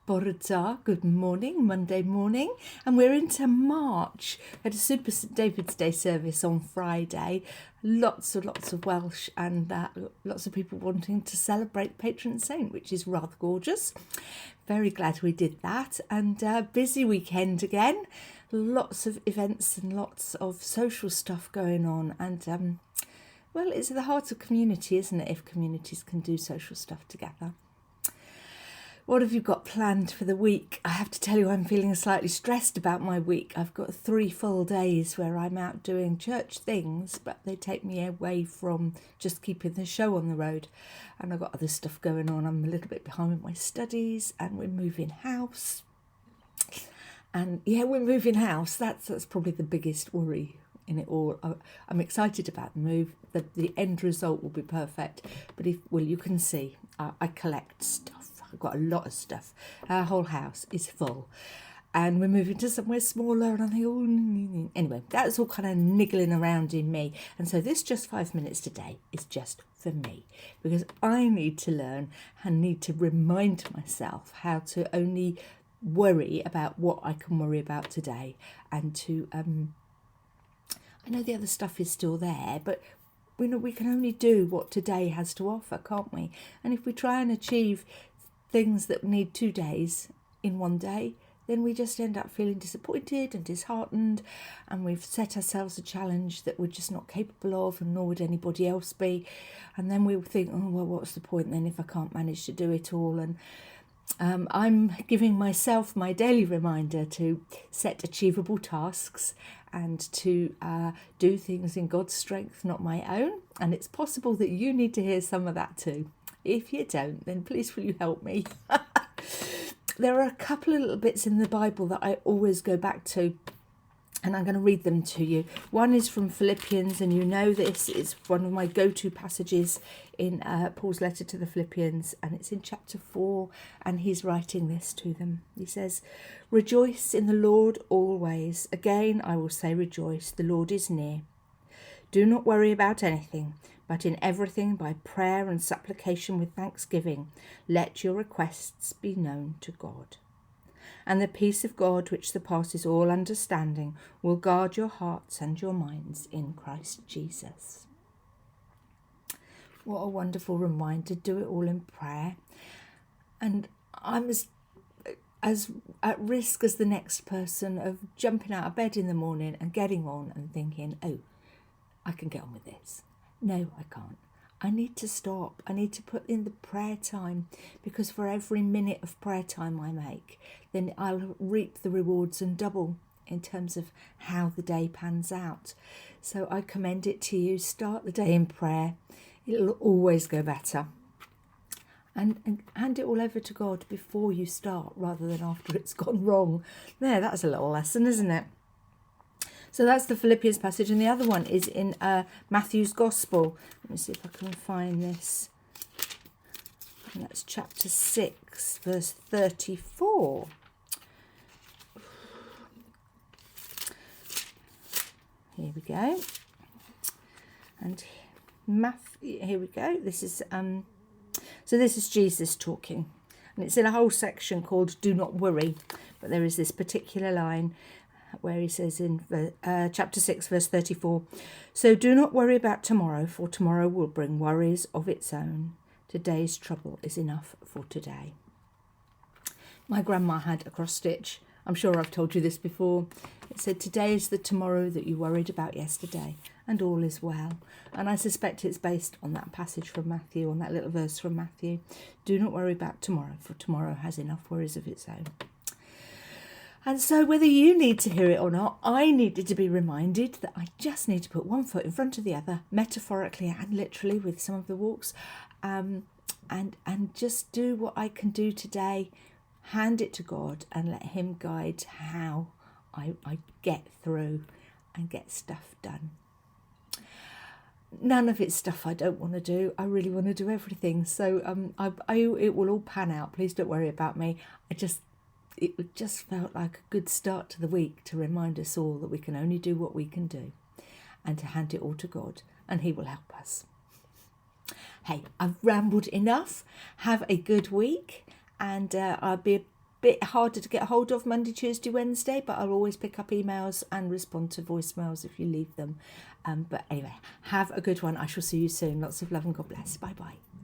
Bore da, good morning, Monday morning, and we're into March. We had a Super St David's Day service on Friday. Lots of Welsh and lots of people wanting to celebrate patron saint, which is rather gorgeous. Very glad we did that, and busy weekend again. Lots of events and lots of social stuff going on, and well, it's at the heart of community, isn't it, if communities can do social stuff together. What have you got planned for the week? I have to tell you, I'm feeling slightly stressed about my week. I've got 3 full days where I'm out doing church things, but they take me away from just keeping the show on the road. And I've got other stuff going on. I'm a little bit behind with my studies, and we're moving house. And yeah, we're moving house. That's probably the biggest worry in it all. I'm excited about the move. The end result will be perfect. But you can see, I collect stuff. I've got a lot of stuff. Our whole house is full. And we're moving to somewhere smaller. And I think, oh, anyway, that's all kind of niggling around in me. And so this Just 5 Minutes today is just for me. Because I need to learn and need to remind myself how to only worry about what I can worry about today. And to, I know the other stuff is still there, but we can only do what today has to offer, can't we? And if we try and achieve things that need 2 days in one day, then we just end up feeling disappointed and disheartened, and we've set ourselves a challenge that we're just not capable of, and nor would anybody else be. And then we think, oh, well, what's the point then if I can't manage to do it all? And I'm giving myself my daily reminder to set achievable tasks and to do things in God's strength, not my own. And it's possible that you need to hear some of that too. If you don't, then please will you help me? There are a couple of little bits in the Bible that I always go back to, and I'm going to read them to you. One is from Philippians, and you know this is one of my go-to passages in Paul's letter to the Philippians, and it's in chapter 4, and he's writing this to them. He says, "Rejoice in the Lord always. Again, I will say rejoice. The Lord is near. Do not worry about anything, but in everything by prayer and supplication with thanksgiving, let your requests be known to God. And the peace of God, which surpasses all understanding, will guard your hearts and your minds in Christ Jesus." What a wonderful reminder. Do it all in prayer. And I'm as at risk as the next person of jumping out of bed in the morning and getting on and thinking, oh, I can get on with this. No, I can't. I need to stop. I need to put in the prayer time, because for every minute of prayer time I make, then I'll reap the rewards and double in terms of how the day pans out. So I commend it to you. Start the day in prayer. It'll always go better. And hand it all over to God before you start, rather than after it's gone wrong. There, that's a little lesson, isn't it? So that's the Philippians passage, and the other one is in Matthew's Gospel. Let me see if I can find this. And that's chapter 6, verse 34. Here we go. And here we go. This is this is Jesus talking, and it's in a whole section called "Do Not Worry." But there is this particular line where he says in chapter 6, verse 34, "So do not worry about tomorrow, for tomorrow will bring worries of its own. Today's trouble is enough for today." My grandma had a cross stitch. I'm sure I've told you this before. It said, "Today is the tomorrow that you worried about yesterday, and all is well." And I suspect it's based on that passage from Matthew, on that little verse from Matthew. Do not worry about tomorrow, for tomorrow has enough worries of its own. And so whether you need to hear it or not, I needed to be reminded that I just need to put one foot in front of the other, metaphorically and literally with some of the walks, and just do what I can do today, hand it to God and let him guide how I get through and get stuff done. None of it's stuff I don't want to do. I really want to do everything. So it will all pan out. Please don't worry about me. It just felt like a good start to the week to remind us all that we can only do what we can do, and to hand it all to God, and he will help us. Hey, I've rambled enough. Have a good week, and I'll be bit harder to get hold of Monday, Tuesday, Wednesday, but I'll always pick up emails and respond to voicemails if you leave them. But anyway, have a good one. I shall see you soon. Lots of love and God bless. Bye bye.